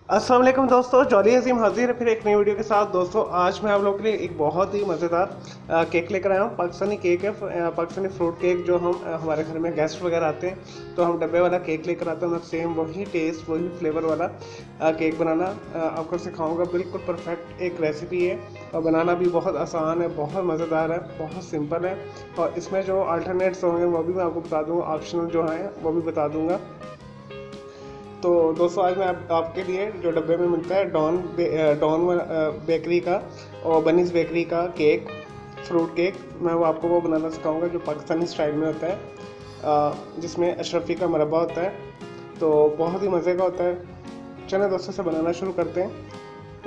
अस्सलाम वालेकुम दोस्तों, जॉली अजीम हाजिर है फिर एक नई वीडियो के साथ। दोस्तों आज मैं आप लोगों के लिए एक बहुत ही मज़ेदार केक लेकर आया हूँ। पाकिस्तानी केक है, पाकिस्तानी फ्रूट केक। जो हम हमारे घर में गेस्ट वगैरह आते हैं तो हम डब्बे वाला केक लेकर आते हैं। मैं सेम वही टेस्ट वही फ्लेवर वाला केक बनाना आपको सिखाऊंगा। बिल्कुल परफेक्ट एक रेसिपी है और बनाना भी बहुत आसान है, बहुत मज़ेदार है, बहुत सिंपल है। और इसमें जो अल्टरनेट्स होंगे वो भी मैं आपको बता दूँगा, ऑप्शनल जो हैं वो भी बता दूँगा। तो दोस्तों आज मैं आपके लिए जो डब्बे में मिलता है डॉन बेकरी का और बनीज बेकरी का केक, फ्रूट केक, मैं वो आपको वो बनाना सिखाऊंगा जो पाकिस्तानी स्टाइल में होता है, जिसमें अशरफी का मुरब्बा होता है। तो बहुत ही मज़े का होता है। चलें दोस्तों से बनाना शुरू करते हैं।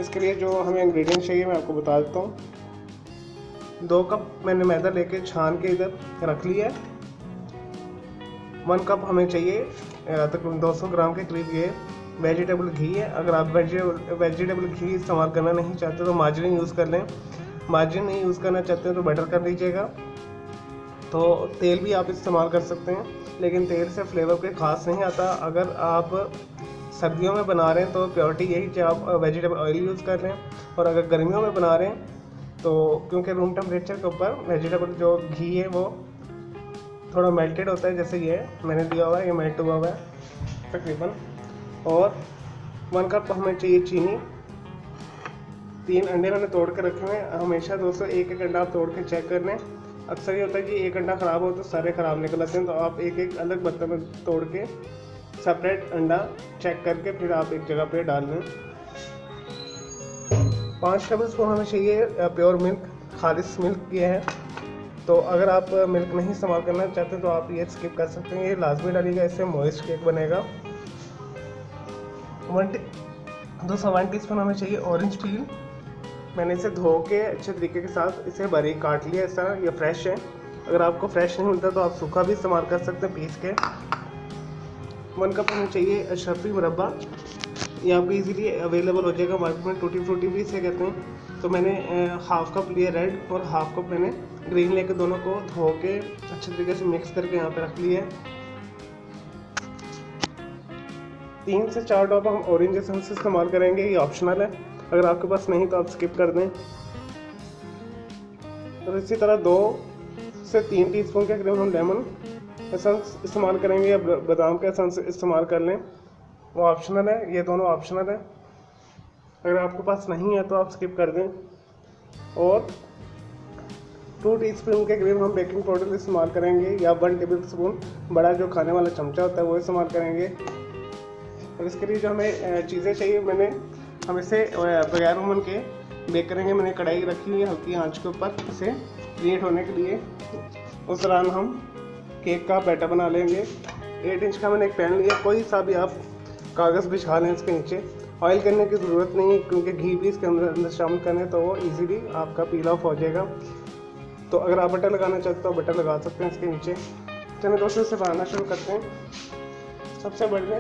इसके लिए जो हमें इंग्रेडिएंट चाहिए मैं आपको बता देता हूँ। 2 कप मैंने मैदा लेके छान के इधर रख लिया है। 1 कप हमें चाहिए तकरीबन 200 ग्राम के करीब ये वेजिटेबल घी है। अगर आप वेजिटेबल घी इस्तेमाल करना नहीं चाहते तो मार्जरीन यूज़ कर लें। मार्जरीन नहीं यूज़ करना चाहते हैं तो बटर कर लीजिएगा। तो तेल भी आप इस्तेमाल कर सकते हैं, लेकिन तेल से फ्लेवर कोई ख़ास नहीं आता। अगर आप सर्दियों में बना रहे हैं तो प्योरिटी यही कि आप वेजिटेबल ऑयल यूज़ कर लें। और अगर गर्मियों में बना रहे हैं तो क्योंकि रूम टेम्परेचर के ऊपर वेजिटेबल जो घी है वो थोड़ा मेल्टेड होता है, जैसे ये मैंने दिया हुआ है, ये मेल्ट हुआ हुआ है तकरीबन। और 1 कप हमें चाहिए चीनी। 3 अंडे मैंने तोड़ के रखे हुए हैं। हमेशा दोस्तों एक एक अंडा आप तोड़ के चेक कर लें। अक्सर ये होता है कि एक अंडा ख़राब हो तो सारे ख़राब निकल आते हैं, तो आप एक एक अलग बर्तन में तोड़ के सेपरेट अंडा चेक करके फिर आप एक जगह पे डाल लें। 5 टेबल स्पून हमें चाहिए प्योर मिल्क, खालिस मिल्क ये है। तो अगर आप मिल्क नहीं इस्तेमाल करना चाहते तो आप ये स्किप कर सकते हैं, ये लाजमी डालिएगा, इससे मॉइस्ट केक बनेगा। 1 टीस्पून हमें चाहिए ऑरेंज पील। मैंने इसे धो के अच्छे तरीके के साथ इसे बारीक काट लिया। ऐसा ये फ्रेश है। अगर आपको फ्रेश नहीं मिलता तो आप सूखा भी इस्तेमाल कर सकते हैं पीस के। 1 कप हमें चाहिए अशरफी मुरब्बा। ये आपको इजीली अवेलेबल हो जाएगा मार्केट में, टूटी फ्रूटी भी इसे कहते हैं। तो मैंने हाफ कप लिए रेड और हाफ कप मैंने ग्रीन लेके दोनों को धो के अच्छे तरीके से मिक्स करके यहाँ पे रख लिए। 3 से 4 ड्रॉप हम ऑरेंज एसेंस इस्तेमाल करेंगे, ये ऑप्शनल है। अगर आपके पास नहीं तो आप स्किप कर दें। और इसी तरह 2 से 3 टीस्पून के करीब हम लेमन एसेंस इस्तेमाल करेंगे, या बादाम का एसेंस इस्तेमाल कर लें, वो ऑप्शनल है। ये दोनों ऑप्शनल है, अगर आपके पास नहीं है तो आप स्किप कर दें। और 2 टीस्पून के करीब हम बेकिंग पाउडर इस्तेमाल करेंगे, या 1 टेबल स्पून बड़ा जो खाने वाला चमचा होता है वो इस्तेमाल करेंगे। और इसके लिए जो हमें चीज़ें चाहिए, हम इसे बगैर ओवन के बेक करेंगे। मैंने कढ़ाई रखी हुई है हल्की आंच के ऊपर इसे क्रिएट होने के लिए। उस दौरान हम केक का बैटर बना लेंगे। 8 इंच का मैंने एक पैन लिया, कोई सा भी आप कागज़ बिछा लें इसके नीचे। ऑयल करने की ज़रूरत नहीं है क्योंकि घी भी इसके अंदर शामिल करें तो वो ईजीली आपका पील ऑफ हो जाएगा। तो अगर आप बटर लगाना चाहते हो तो बटर लगा सकते हैं इसके नीचे। चलिए दोस्तों इसे बनाना शुरू करते हैं। सबसे बढ़िया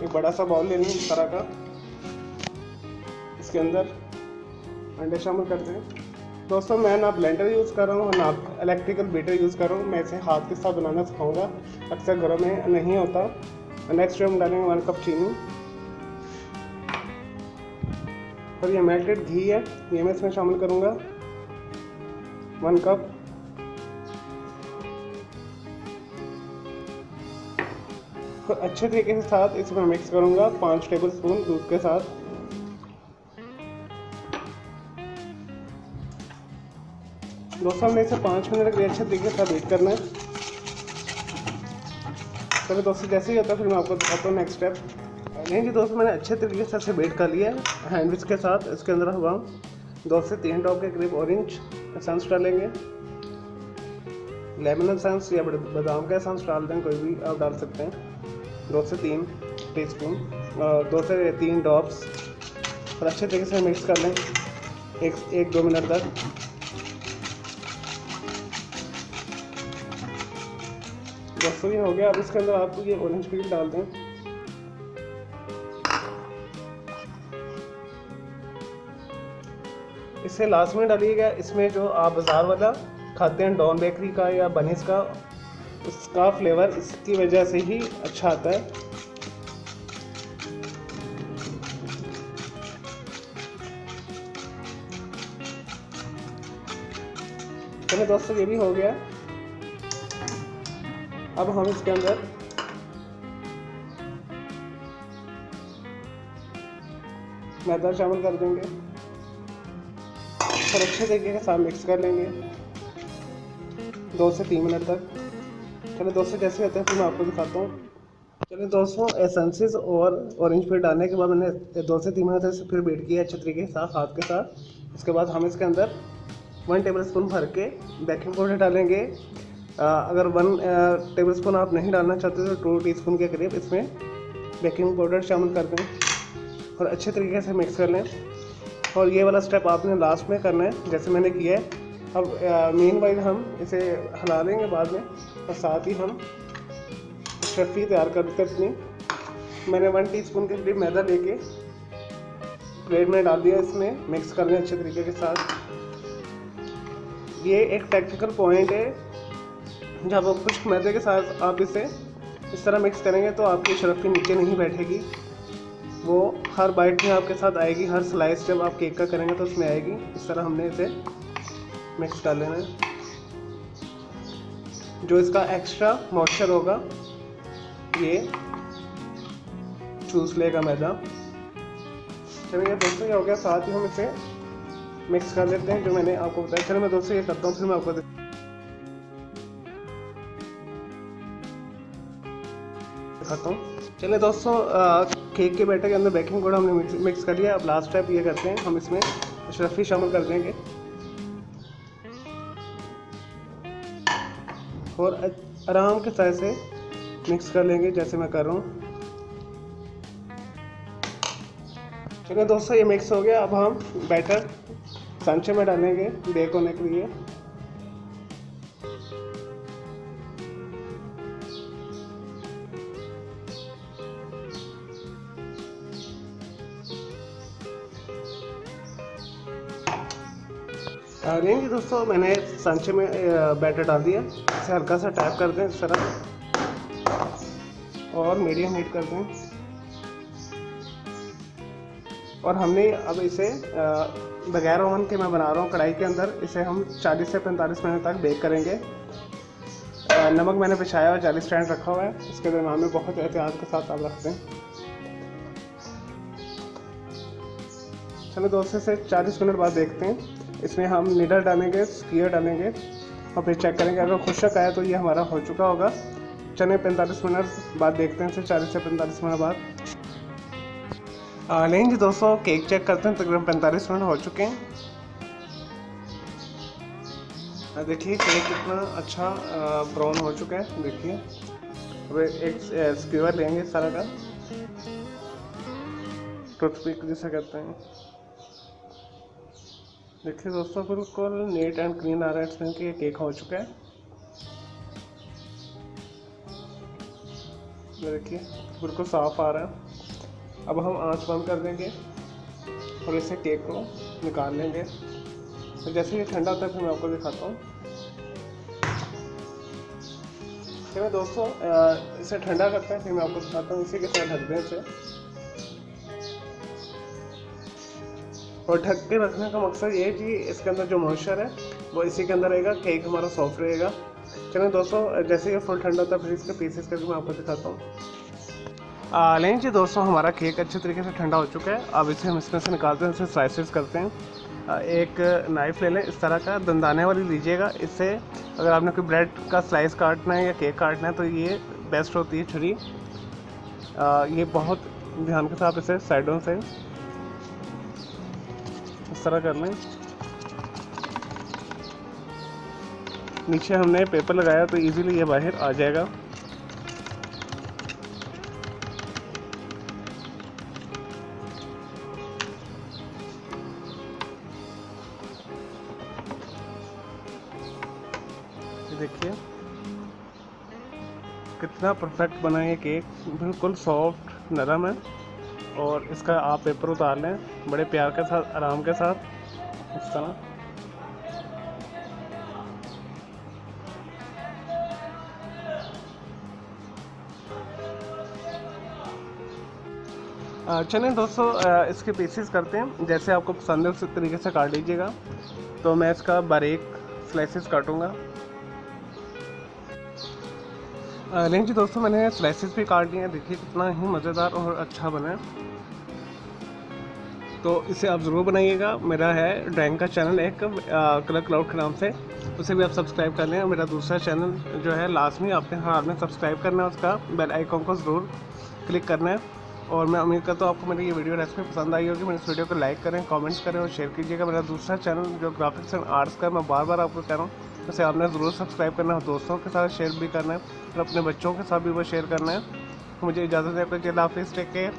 एक बड़ा सा बाउल ले लें इस तरह का, इसके अंदर अंडे शामिल करते हैं। दोस्तों मैं ना ब्लेंडर यूज़ कर रहा हूँ ना इलेक्ट्रिकल बीटर यूज़ कर रहा हूँ। मैं इसे हाथ के साथ बनाना सिखाऊंगा, अक्सर घरों में नहीं होता। नेक्स्ट हम डालेंगे 1 कप चीनी। और ये मेल्टेड घी है, ये मैं इसमें शामिल करूँगा 1 कप। तो अच्छे तरीके के साथ इसमें मिक्स करूँगा 5 टेबल स्पून दूध के साथ। दोस्तों हमने इसे 5 मिनट के लिए अच्छे तरीके से बीट करना है। चलो दोस्तों जैसे ही होता है फिर मैं आपको बताता हूँ नेक्स्ट स्टेप। नहीं जी दोस्तों, मैंने अच्छे तरीके से इसे बीट कर लिया है हैंड विच के साथ। इसके अंदर हम 2 से 3 ड्रॉप के करीब ऑरेंज एसेंस डालेंगे, लेमन एसेंस या बादाम का एसेंस डाल दें, कोई भी आप डाल सकते हैं। 2 से 3 टीस्पून, 2 से 3 ड्रॉप्स। और अच्छे तरीके से मिक्स कर लें 1-2 मिनट तक। दोस्तों ये हो गया। अब इसके अंदर आप ये ऑरेंज पील डाल दें। इसे लास्ट में डालिएगा। इसमें जो आप बाज़ार वाला खाते हैं डॉन बेकरी का या बनीज का, इसका फ्लेवर इसकी वजह से ही अच्छा आता है। चलिए दोस्तों, ये भी हो गया। अब हम इसके अंदर मैदा शामिल कर देंगे और अच्छे तरीके के साथ मिक्स कर लेंगे 2 से 3 मिनट तक। चलिए दोस्तों, जैसे होते हैं फिर मैं आपको दिखाता हूँ। चलिए दोस्तों, एसेंसेस और ऑरेंज फ्रूट डालने के बाद मैंने 2 से 3 मिनट तक फिर बीट किया अच्छे तरीके के साथ हाथ के साथ। उसके बाद हम इसके अंदर 1 टेबल स्पून भर के बेकिंग पाउडर डालेंगे। अगर 1 टेबल स्पून आप नहीं डालना चाहते तो 2 टीस्पून के करीब इसमें बेकिंग पाउडर शामिल कर दें और अच्छे तरीके से मिक्स कर लें। और ये वाला स्टेप आपने लास्ट में करना है जैसे मैंने किया है। अब मीनवाइल हम इसे हिला लेंगे बाद में, और साथ ही हम स्टफी तैयार कर देते अपनी। मैंने 1 टीस्पून के करीब मैदा लेके प्लेट में डाल दिया, इसमें मिक्स कर लें अच्छे तरीके के साथ। ये एक टेक्निकल पॉइंट है, जब आप खुश्क मैदे के साथ आप इसे इस तरह मिक्स करेंगे तो आपकी शरफ़ी नीचे नहीं बैठेगी, वो हर बाइट में आपके साथ आएगी। हर स्लाइस जब आप केक का करेंगे तो उसमें आएगी। इस तरह हमने इसे मिक्स कर लेना है। जो इसका एक्स्ट्रा मॉइस्चर होगा ये चूस लेगा मैदा। चलिए दोस्तों, ये हो गया। साथ ही हम इसे मिक्स कर लेते हैं जो मैंने आपको बताया। चलिए मैं दोस्तों ये करता हूँ, फिर मैं आपको दिखाता हूँ। चलिए दोस्तों, केक के बैटर के अंदर बेकिंग पाउडर हमने मिक्स कर लिया। अब लास्ट स्टेप ये करते हैं, हम इसमें शरफ़ी शामिल कर देंगे और आराम के साथ से मिक्स कर लेंगे जैसे मैं कर रहा हूँ। चलिए दोस्तों, ये मिक्स हो गया। अब हम बैटर सांचे में डालेंगे बेक होने के लिए। नहीं दोस्तों, मैंने सांचे में बैटर डाल दिया। इसे हल्का सा टैप कर दें इस तरह और मीडियम हीट कर दें। और हमने अब इसे बगैर ओवन के मैं बना रहा हूँ कढ़ाई के अंदर, इसे हम 40 से 45 मिनट तक बेक करेंगे। नमक मैंने पिछाया हुआ 40 स्टैंड रखा हुआ है, इसके दरम्यान में बहुत एहतियात के साथ आप रखते हैं। चलो दोस्तों, से 40 मिनट बाद देखते हैं। इसमें हम निडल डालेंगे, स्कीयर डालेंगे और फिर चेक करेंगे। अगर खुशक आया तो ये हमारा हो चुका होगा। चलिए 45 मिनट बाद देखते हैं, इसे 40 से 45 मिनट बाद। नहीं जी दोस्तों, केक चेक करते हैं। तकरीबन 45 मिनट हो चुके हैं। देखिए केक कितना अच्छा ब्राउन हो चुका है। देखिए अब एक स्क्यूअर लेंगे इस तरह का, टूथपिक जिसे कहते हैं। देखिए दोस्तों, बिल्कुल नीट एंड क्लीन आ रहा है इसमें कि केक हो चुका है। देखिए बिल्कुल साफ आ रहा है। अब हम आंच बंद कर देंगे और इसे केक को निकाल लेंगे। तो जैसे ये ठंडा होता है फिर मैं आपको दिखाता हूँ। चलिए दोस्तों, इसे ठंडा करते हैं फिर मैं आपको दिखाता हूँ। इसी के साथ ढक दें इसे, और ढक के रखने का मकसद ये है कि इसके अंदर जो मॉइस्चर है वो इसी के अंदर रहेगा, केक हमारा सॉफ्ट रहेगा। चलिए दोस्तों, जैसे ये फुल ठंडा होता है फिर इसके पीसेस करके मैं आपको दिखाता हूँ। नहीं जी दोस्तों, हमारा केक अच्छे तरीके से ठंडा हो चुका है। अब इसे हम इसमें से निकालते हैं, इसे स्लाइसेस करते हैं। एक नाइफ़ ले लें इस तरह का, दंदाने वाली लीजिएगा। इससे अगर आपने कोई ब्रेड का स्लाइस काटना है या केक काटना है तो ये बेस्ट होती है छुरी। ये बहुत ध्यान के साथ इसे साइडों से इस तरह कर लें। नीचे हमने पेपर लगाया तो इजीली ये बाहर आ जाएगा। देखिए कितना परफेक्ट बना है केक, बिल्कुल सॉफ्ट नरम है। और इसका आप पेपर उतार लें बड़े प्यार के साथ, आराम के साथ इस तरह। चलिए दोस्तों, इसके पीसेस करते हैं, जैसे आपको पसंद है उस तरीके से काट लीजिएगा। तो मैं इसका बारीक स्लाइसेस काटूंगा। नहीं जी दोस्तों, मैंने स्लाइसेस भी काट लिए हैं, देखिए कितना ही मज़ेदार और अच्छा बना है। तो इसे आप ज़रूर बनाइएगा। मेरा है ड्राइंग का चैनल एक कलर क्लाउड के नाम से, उसे भी आप सब्सक्राइब कर लें। मेरा दूसरा चैनल जो है लाजमी आपने हाथ में सब्सक्राइब करना है, उसका बेल आइकॉन को ज़रूर क्लिक करना है। और मैं उम्मीद करता हूँ आपको मेरी ये वीडियो रेसिपी पसंद आई होगी। मेरे इस वीडियो को लाइक करें, कमेंट्स करें और शेयर कीजिएगा। मेरा दूसरा चैनल जो ग्राफिक्स एंड आर्ट्स का, मैं बार बार आपको कह रहा हूँ, उसे आपने ज़रूर सब्सक्राइब करना है, दोस्तों के साथ शेयर भी करना है और अपने बच्चों के साथ भी वो शेयर करना है। मुझे इजाज़त है, आपको अल्लाह हाफिज़, टेक केयर।